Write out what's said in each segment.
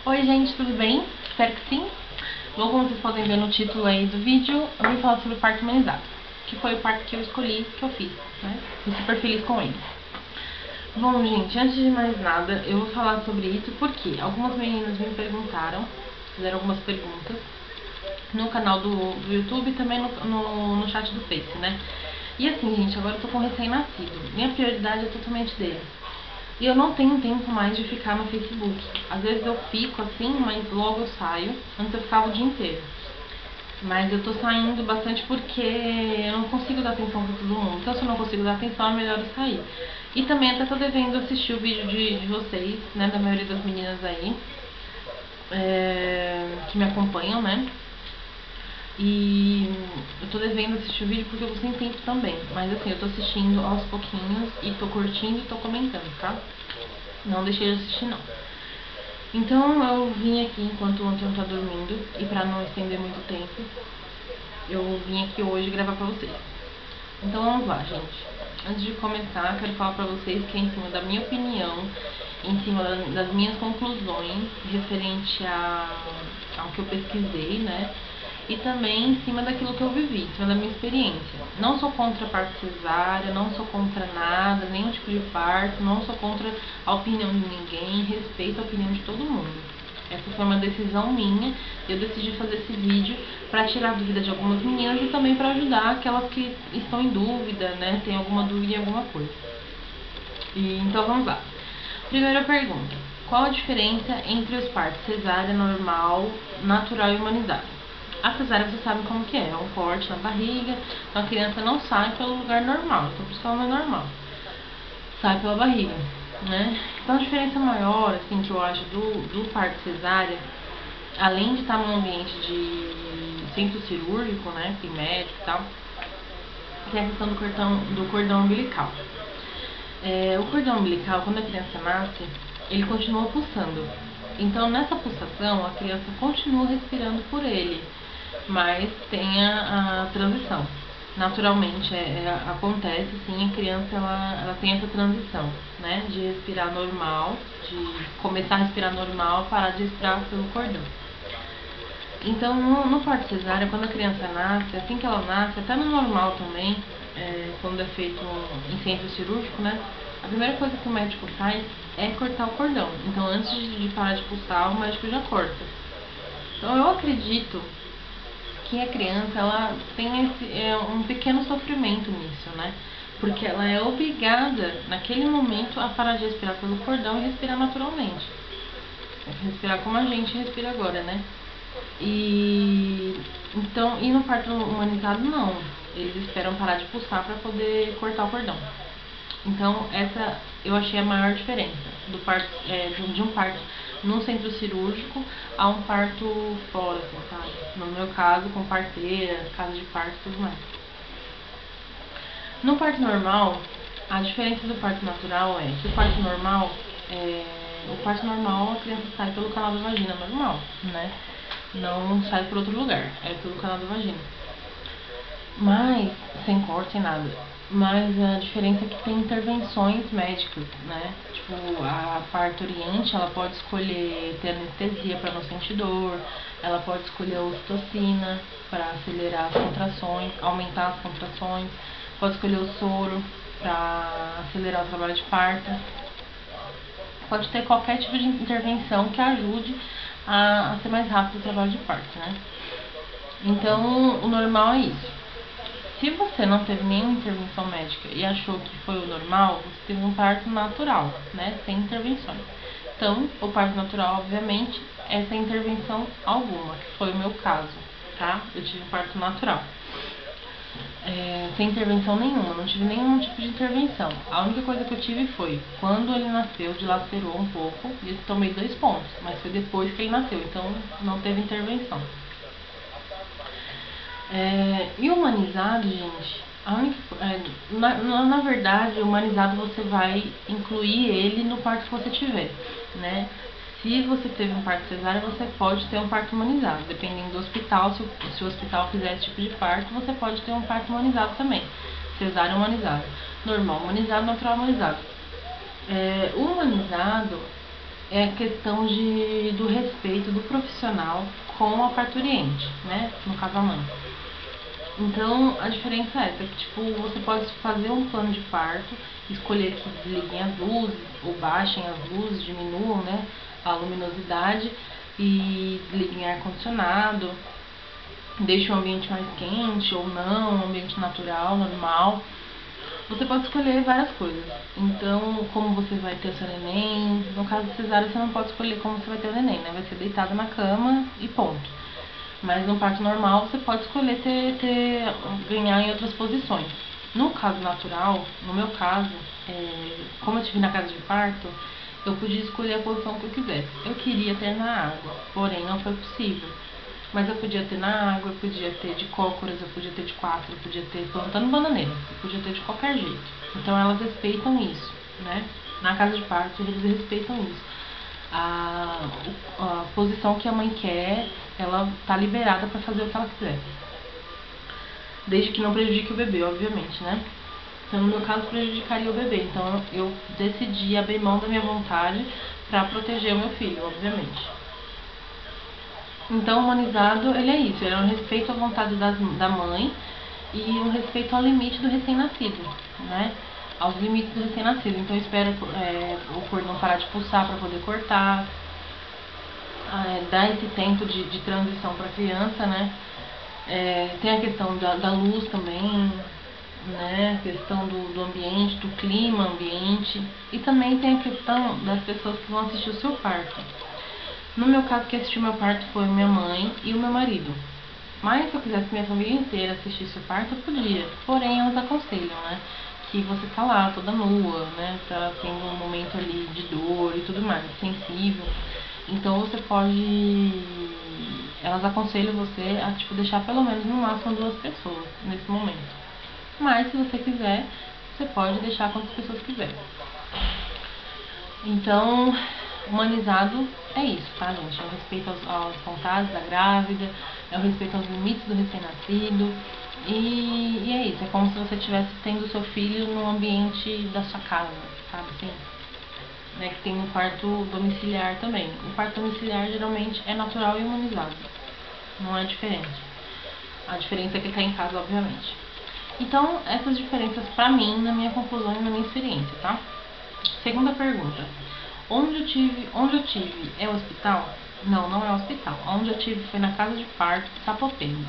Oi gente, tudo bem? Espero que sim. Bom, como vocês podem ver no título aí do vídeo, eu vim falar sobre o parto humanizado, que foi o parto que eu escolhi, que eu fiz, né? Fui super feliz com ele. Bom, gente, antes de mais nada, eu vou falar sobre isso porque algumas meninas me perguntaram, fizeram algumas perguntas no canal do YouTube e também no chat do Face, né? E assim, gente, agora eu tô com um recém-nascido. Minha prioridade é totalmente dele. E eu não tenho tempo mais de ficar no Facebook. Às vezes eu fico assim, mas logo eu saio. Antes eu ficava o dia inteiro. Mas eu tô saindo bastante porque eu não consigo dar atenção pra todo mundo. Então se eu não consigo dar atenção, é melhor eu sair. E também até tô devendo assistir o vídeo de vocês, né? Da maioria das meninas aí. Que me acompanham, né? E eu tô devendo assistir o vídeo porque eu tô sem tempo também. Mas assim, eu tô assistindo aos pouquinhos e tô curtindo e tô comentando, tá? Não deixei de assistir não. Então eu vim aqui enquanto o Antônio tá dormindo e pra não estender muito tempo, eu vim aqui hoje gravar pra vocês. Então vamos lá, gente. Antes de começar, quero falar pra vocês que é em cima da minha opinião, em cima das minhas conclusões referente ao que eu pesquisei, né? E também em cima daquilo que eu vivi, em cima da minha experiência. Não sou contra a parto cesárea, não sou contra nada, nenhum tipo de parto, não sou contra a opinião de ninguém, respeito a opinião de todo mundo. Essa foi uma decisão minha, eu decidi fazer esse vídeo para tirar a dúvida de algumas meninas e também para ajudar aquelas que estão em dúvida, né, tem alguma dúvida em alguma coisa. Então vamos lá. Primeira pergunta: qual a diferença entre os partos cesárea normal, natural e humanizado? A cesárea você sabe como que é um corte na barriga, então a criança não sai pelo lugar normal, então por isso que ela não é normal, sai pela barriga, né? Então a diferença maior, assim, que eu acho do parto cesárea, além de estar num ambiente de centro cirúrgico, né, tem médico e tal, tem a questão do cordão umbilical. O cordão umbilical, quando a criança nasce, ele continua pulsando. Então, nessa pulsação, a criança continua respirando por ele, mas tem a transição. Naturalmente, acontece, sim, a criança ela tem essa transição, né? De respirar normal, de começar a respirar normal, parar de respirar pelo cordão. Então, no parto cesárea, quando a criança nasce, assim que ela nasce, até no normal também, quando é feito em centro cirúrgico, né? A primeira coisa que o médico faz é cortar o cordão. Então, antes de parar de pulsar, o médico já corta. Então, eu acredito que a criança ela tem um pequeno sofrimento nisso, né? Porque ela é obrigada, naquele momento, a parar de respirar pelo cordão e respirar naturalmente. Respirar como a gente respira agora, né? Então, e no parto humanizado não. Eles esperam parar de pulsar para poder cortar o cordão. Então, essa eu achei a maior diferença do parto, de um parto num centro cirúrgico a um parto fora, assim, sabe? No meu caso, com parteira, casa de parto e tudo mais. No parto normal, a diferença do parto natural é que o parto normal a criança sai pelo canal da vagina normal, né? Não sai por outro lugar, é pelo canal da vagina. Mas, sem corte, sem nada. Mas a diferença é que tem intervenções médicas, né? Tipo, a parturiente, ela pode escolher ter anestesia para não sentir dor, ela pode escolher a ocitocina para acelerar as contrações, aumentar as contrações, pode escolher o soro para acelerar o trabalho de parto. Pode ter qualquer tipo de intervenção que ajude a ser mais rápido o trabalho de parto, né? Então, o normal é isso. Se você não teve nenhuma intervenção médica e achou que foi o normal, você teve um parto natural, né? Sem intervenções. Então, o parto natural, obviamente, é sem intervenção alguma, que foi o meu caso, tá? Eu tive um parto natural. Sem intervenção nenhuma, não tive nenhum tipo de intervenção. A única coisa que eu tive foi, quando ele nasceu, dilacerou um pouco e eu tomei 2 pontos, mas foi depois que ele nasceu, então não teve intervenção. E o humanizado, gente, na verdade, o humanizado você vai incluir ele no parto que você tiver, né? Se você teve um parto cesárea, você pode ter um parto humanizado, dependendo do hospital. Se o hospital fizer esse tipo de parto, você pode ter um parto humanizado também. Cesárea humanizado, normal humanizado, natural humanizado. O humanizado é a questão do profissional com a parturiente, né? No caso a mãe. Então, a diferença é essa, que tipo, você pode fazer um plano de parto, escolher que desliguem as luzes, ou baixem as luzes, diminuam, né, a luminosidade, e desliguem ar-condicionado, deixe o ambiente mais quente, ou não, um ambiente natural, normal. Você pode escolher várias coisas. Então, como você vai ter o seu neném, no caso de cesárea você não pode escolher como você vai ter o neném, né, vai ser deitado na cama e ponto. Mas no parto normal você pode escolher ganhar em outras posições. No caso natural, no meu caso, como eu estive na casa de parto, eu podia escolher a posição que eu quisesse. Eu queria ter na água, porém não foi possível. Mas eu podia ter na água, eu podia ter de cócoras, eu podia ter de quatro, eu podia ter plantando bananeira, eu podia ter de qualquer jeito. Então elas respeitam isso, né? Na casa de parto eles respeitam isso. A posição que a mãe quer, ela tá liberada para fazer o que ela quiser. Desde que não prejudique o bebê, obviamente, né? Então, no meu caso, prejudicaria o bebê. Então, eu decidi abrir mão da minha vontade para proteger o meu filho, obviamente. Então, o humanizado, ele é isso. Ele é um respeito à vontade da mãe e um respeito ao limite do recém-nascido, né? Aos limites do recém-nascido. Então, eu espero o cordão parar de pulsar para poder cortar. Dar esse tempo de transição para a criança, né? Tem a questão da luz também, né? A questão do ambiente, do clima ambiente. E também tem a questão das pessoas que vão assistir o seu parto. No meu caso, quem assistiu meu parto foi minha mãe e o meu marido. Mas se eu quisesse que minha família inteira assistisse o parto, eu podia. Porém, elas aconselham, né? Que você tá lá toda nua, né? Tá tendo um momento ali de dor e tudo mais, sensível. Então você pode... Elas aconselham você a tipo, deixar pelo menos no máximo 2 pessoas nesse momento. Mas se você quiser, você pode deixar quantas pessoas quiser. Então, humanizado é isso, tá, gente? É o respeito aos vontades da grávida, é o respeito aos limites do recém-nascido. E é isso, é como se você estivesse tendo seu filho no ambiente da sua casa, sabe assim? Né, que tem um parto domiciliar também. O parto domiciliar geralmente é natural e humanizado. Não é diferente. A diferença é que ele está em casa, obviamente. Então, essas diferenças pra mim, na minha conclusão e na minha experiência, tá? Segunda pergunta. Onde eu tive é o hospital? Não, não é o hospital. Onde eu tive foi na casa de parto de Sapopemba.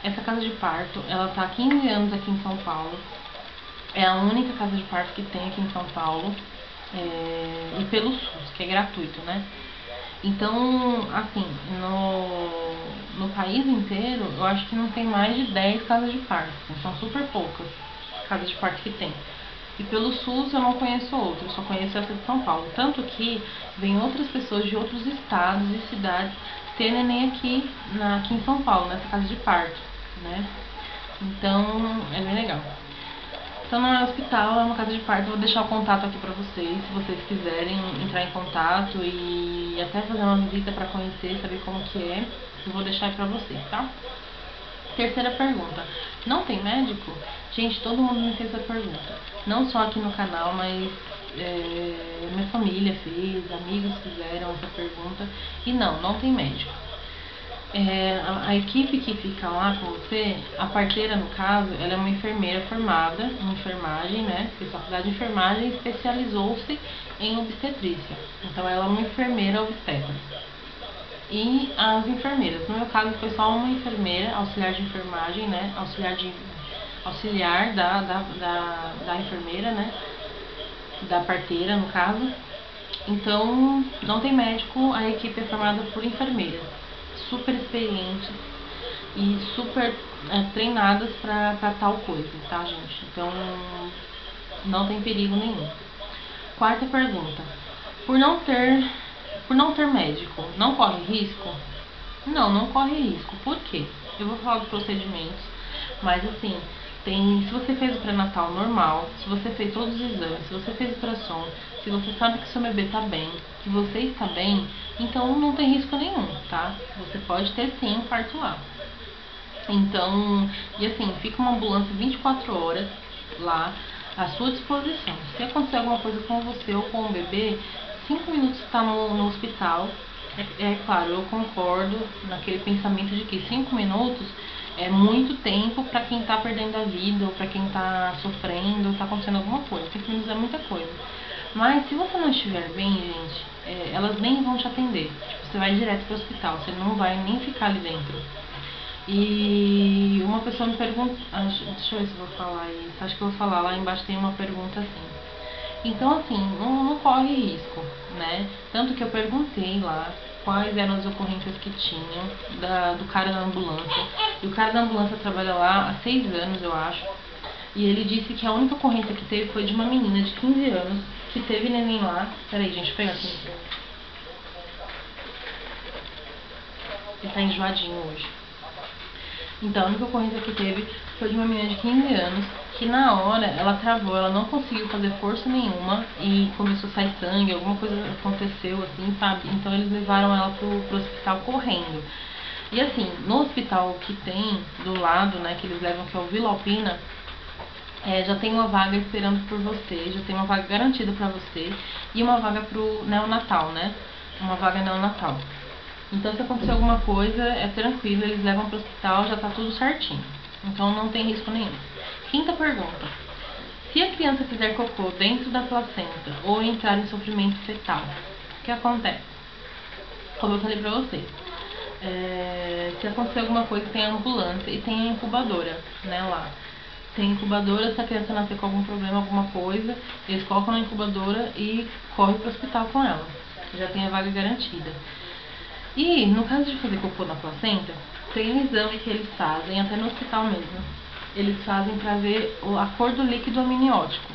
Essa casa de parto, ela tá há 15 anos aqui em São Paulo. É a única casa de parto que tem aqui em São Paulo. E pelo SUS, que é gratuito, né? Então, assim, no país inteiro, eu acho que não tem mais de 10 casas de parto. São super poucas casas de parto que tem. E pelo SUS eu não conheço outro, eu só conheço essa de São Paulo. Tanto que vem outras pessoas de outros estados e cidades ter neném aqui em São Paulo, nessa casa de parto, né? Então, é bem legal. Então não é hospital, é uma casa de parto. Eu vou deixar o contato aqui pra vocês, se vocês quiserem entrar em contato e até fazer uma visita pra conhecer, saber como que é. Eu vou deixar aí pra vocês, tá? Terceira pergunta. Não tem médico? Gente, todo mundo me fez essa pergunta. Não só aqui no canal, mas minha família fez, amigos fizeram essa pergunta. E não tem médico. A equipe que fica lá com você, a parteira no caso, ela é uma enfermeira formada em enfermagem, né? Fez faculdade de enfermagem e especializou-se em obstetrícia. Então ela é uma enfermeira obstetra. E as enfermeiras, no meu caso foi só uma enfermeira, auxiliar de enfermagem, né? Auxiliar da enfermeira, né? Da parteira no caso. Então não tem médico, a equipe é formada por enfermeiras super experientes e super treinadas para tal coisa, tá, gente? Então não tem perigo nenhum. Quarta pergunta. Por não ter médico, não corre risco? Não corre risco. Por quê? Eu vou falar dos procedimentos, mas assim, se você fez o pré-natal normal, se você fez todos os exames, se você fez ultrassom, se você sabe que seu bebê está bem, que você está bem, então não tem risco nenhum, tá? Você pode ter sim um parto lá. Então, e assim, fica uma ambulância 24 horas lá à sua disposição. Se acontecer alguma coisa com você ou com o bebê, 5 minutos está no hospital, É claro, eu concordo naquele pensamento de que 5 minutos é muito tempo para quem tá perdendo a vida, ou para quem tá sofrendo, ou tá acontecendo alguma coisa. 5 minutos é muita coisa. Mas se você não estiver bem, gente, elas nem vão te atender. Tipo, você vai direto pro hospital, você não vai nem ficar ali dentro. E uma pessoa me pergunta, deixa eu ver se eu vou falar isso, acho que eu vou falar, lá embaixo tem uma pergunta assim. Então, assim, não corre risco, né? Tanto que eu perguntei lá quais eram as ocorrências que tinham do cara da ambulância. E o cara da ambulância trabalha lá há 6 anos, eu acho. E ele disse que a única ocorrência que teve foi de uma menina de 15 anos que teve neném lá. Peraí, gente, pega aqui. Ele tá enjoadinho hoje. Então, a única ocorrência que teve foi de uma menina de 15 anos que na hora ela travou, ela não conseguiu fazer força nenhuma e começou a sair sangue, alguma coisa aconteceu assim, sabe? Então eles levaram ela pro hospital correndo. E assim, no hospital que tem do lado, né, que eles levam, que é o Vila Alpina, já tem uma vaga esperando por você, já tem uma vaga garantida pra você e uma vaga pro neonatal, né? Uma vaga neonatal. Então, se acontecer alguma coisa, é tranquilo, eles levam para o hospital, já tá tudo certinho. Então, não tem risco nenhum. Quinta pergunta. Se a criança fizer cocô dentro da placenta ou entrar em sofrimento fetal, o que acontece? Como eu falei pra vocês, se acontecer alguma coisa, tem a ambulância e tem a incubadora, né, lá. Tem incubadora, se a criança nascer com algum problema, alguma coisa, eles colocam na incubadora e correm pro hospital com ela. Já tem a vaga garantida. E, no caso de fazer cocô na placenta, tem um exame que eles fazem, até no hospital mesmo. Eles fazem pra ver a cor do líquido amniótico.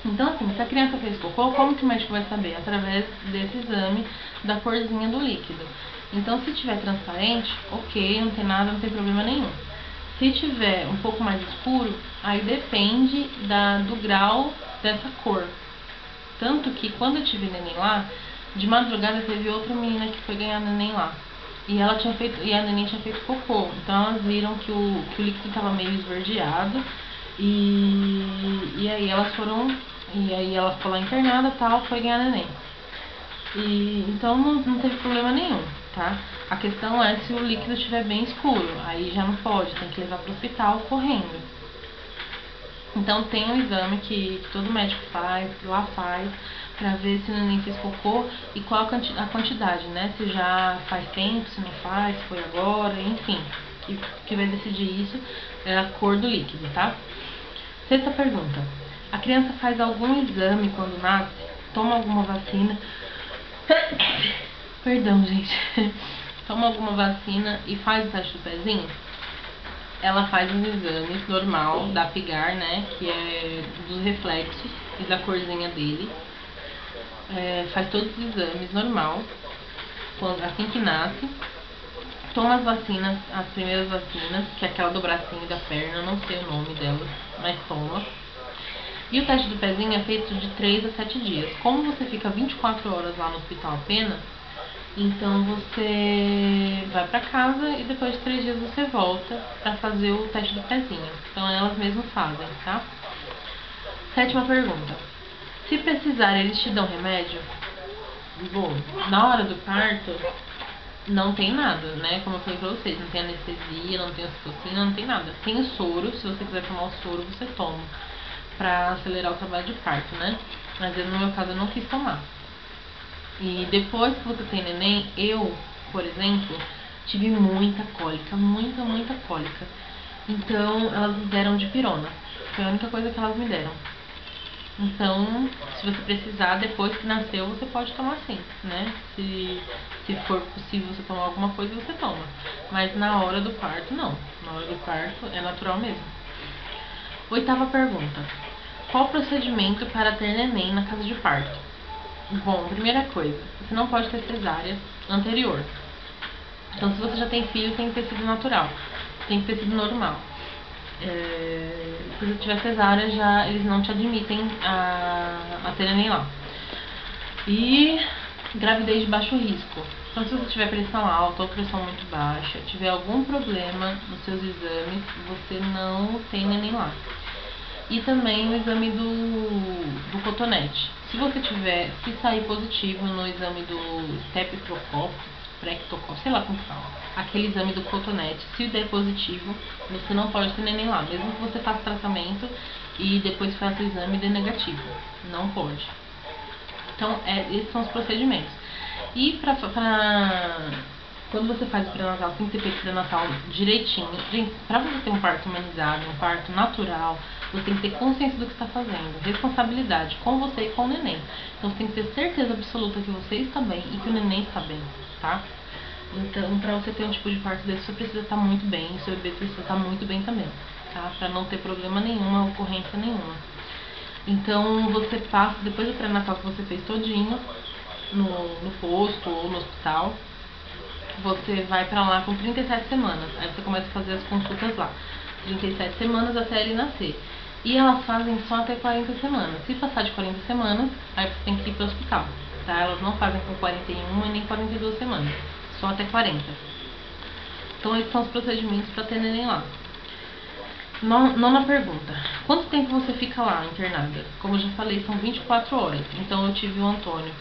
Então, assim, se a criança fez cocô, como que o médico vai saber? Através desse exame da corzinha do líquido. Então, se tiver transparente, ok, não tem nada, não tem problema nenhum. Se tiver um pouco mais escuro, aí depende do grau dessa cor. Tanto que, quando eu tive neném lá, de madrugada teve outra menina que foi ganhar neném lá. E a neném tinha feito cocô. Então elas viram que o líquido estava meio esverdeado. E aí elas foram. E aí ela ficou lá internada e tal, foi ganhar neném. Então não teve problema nenhum, tá? A questão é se o líquido estiver bem escuro. Aí já não pode, tem que levar para o hospital correndo. Então tem um exame que todo médico faz, lá faz, pra ver se o neném fez cocô e qual a quantidade, né? Se já faz tempo, se não faz, se foi agora, enfim. Que vai decidir isso é a cor do líquido, tá? Sexta pergunta. A criança faz algum exame quando nasce? Toma alguma vacina? Perdão, gente. Toma alguma vacina e faz o teste do pezinho? Ela faz os exames normal da Apgar, né, que é dos reflexos e da corzinha dele. Faz todos os exames normal, assim que nasce. Toma as vacinas, as primeiras vacinas, que é aquela do bracinho e da perna, não sei o nome delas, mas toma. E o teste do pezinho é feito de 3 a 7 dias. Como você fica 24 horas lá no hospital apenas, então você vai pra casa e depois de 3 dias você volta pra fazer o teste do pezinho. Então elas mesmas fazem, tá? Sétima pergunta. Se precisar, eles te dão remédio? Bom, na hora do parto não tem nada, né? Como eu falei pra vocês, não tem anestesia, não tem ocitocina, não tem nada. Tem o soro, se você quiser tomar o soro, você toma pra acelerar o trabalho de parto, né? Mas no meu caso eu não quis tomar. E depois que você tem neném, eu, por exemplo, tive muita cólica, muita cólica. Então elas me deram dipirona, foi a única coisa que elas me deram. Então, se você precisar, depois que nasceu, você pode tomar sim, né? Se for possível você tomar alguma coisa, você toma. Mas na hora do parto, não. Na hora do parto é natural mesmo. Oitava pergunta. Qual o procedimento para ter neném na casa de parto? Bom, primeira coisa, você não pode ter cesárea anterior. Então, se você já tem filho, tem que ter sido natural. Tem que ter sido normal. Se você tiver cesárea, já eles não te admitem a ter neném lá. E gravidez de baixo risco. Então, se você tiver pressão alta ou pressão muito baixa, tiver algum problema nos seus exames, você não tem neném lá. e também o exame do cotonete. Se você se sair positivo no exame do streptococcus, sei lá como fala, aquele exame do cotonete, se der positivo, você não pode ter neném lá, mesmo que você faça tratamento e depois faça o exame e dê negativo, não pode. Então, esses são os procedimentos. E quando você faz o pré-natal, tem que ter feito o pré-natal direitinho. Gente, pra você ter um parto humanizado, um parto natural, você tem que ter consciência do que está fazendo, responsabilidade com você e com o neném. Então você tem que ter certeza absoluta que você está bem e que o neném está bem, tá? Então, pra você ter um tipo de parto desse, você precisa estar muito bem e seu bebê precisa estar muito bem também, tá? Pra não ter problema nenhum, ocorrência nenhuma. Então você passa, depois do pré-natal que você fez todinho, no posto ou no hospital, você vai pra lá com 37 semanas. Aí você começa a fazer as consultas lá. 37 semanas até ele nascer. E elas fazem só até 40 semanas. Se passar de 40 semanas, aí você tem que ir pro hospital, tá? Elas não fazem com 41 e nem 42 semanas. Só até 40. Então esses são os procedimentos pra ter neném lá. Nona pergunta. Quanto tempo você fica lá internada? Como eu já falei, são 24 horas. Então eu tive o Antônio.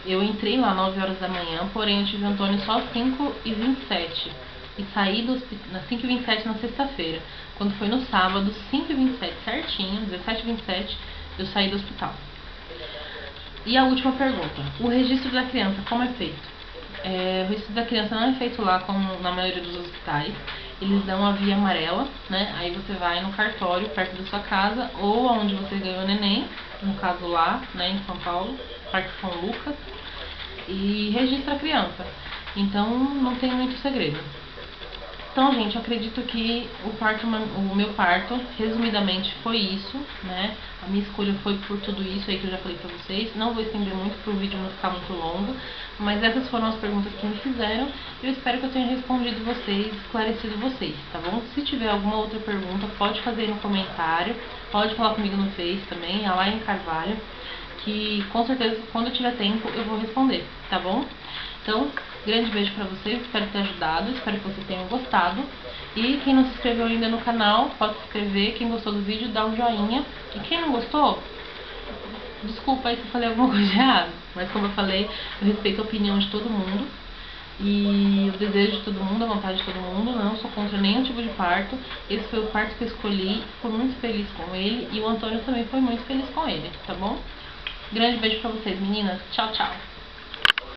Eu entrei lá 9 horas da manhã, porém eu tive o Antônio só às 5h27. E saí do hospital às 5h27 na sexta-feira. Quando foi no sábado, 5h27 certinho, 17h27, eu saí do hospital. E a última pergunta. O registro da criança, como é feito? O registro da criança não é feito lá como na maioria dos hospitais. Eles dão a via amarela, né? Aí você vai no cartório perto da sua casa ou onde você ganhou o neném, no caso lá, né, em São Paulo, Parque São Lucas, e registra a criança. Então não tem muito segredo. Então, gente, eu acredito que o meu parto, resumidamente, foi isso, né? A minha escolha foi por tudo isso aí que eu já falei pra vocês. Não vou estender muito pro vídeo não ficar muito longo, mas essas foram as perguntas que me fizeram. Eu espero que eu tenha respondido vocês, esclarecido vocês, tá bom? Se tiver alguma outra pergunta, pode fazer no comentário, pode falar comigo no Face também, a Laine Carvalho, que com certeza, quando eu tiver tempo, eu vou responder, tá bom? Então, grande beijo pra vocês, espero ter ajudado, espero que vocês tenham gostado. E quem não se inscreveu ainda no canal, pode se inscrever. Quem gostou do vídeo, dá um joinha. E quem não gostou, desculpa aí se eu falei alguma coisa errada. Mas como eu falei, eu respeito a opinião de todo mundo. E o desejo de todo mundo, a vontade de todo mundo. Não sou contra nenhum tipo de parto. Esse foi o parto que eu escolhi, fui muito feliz com ele. E o Antônio também foi muito feliz com ele, tá bom? Grande beijo pra vocês, meninas. Tchau, tchau.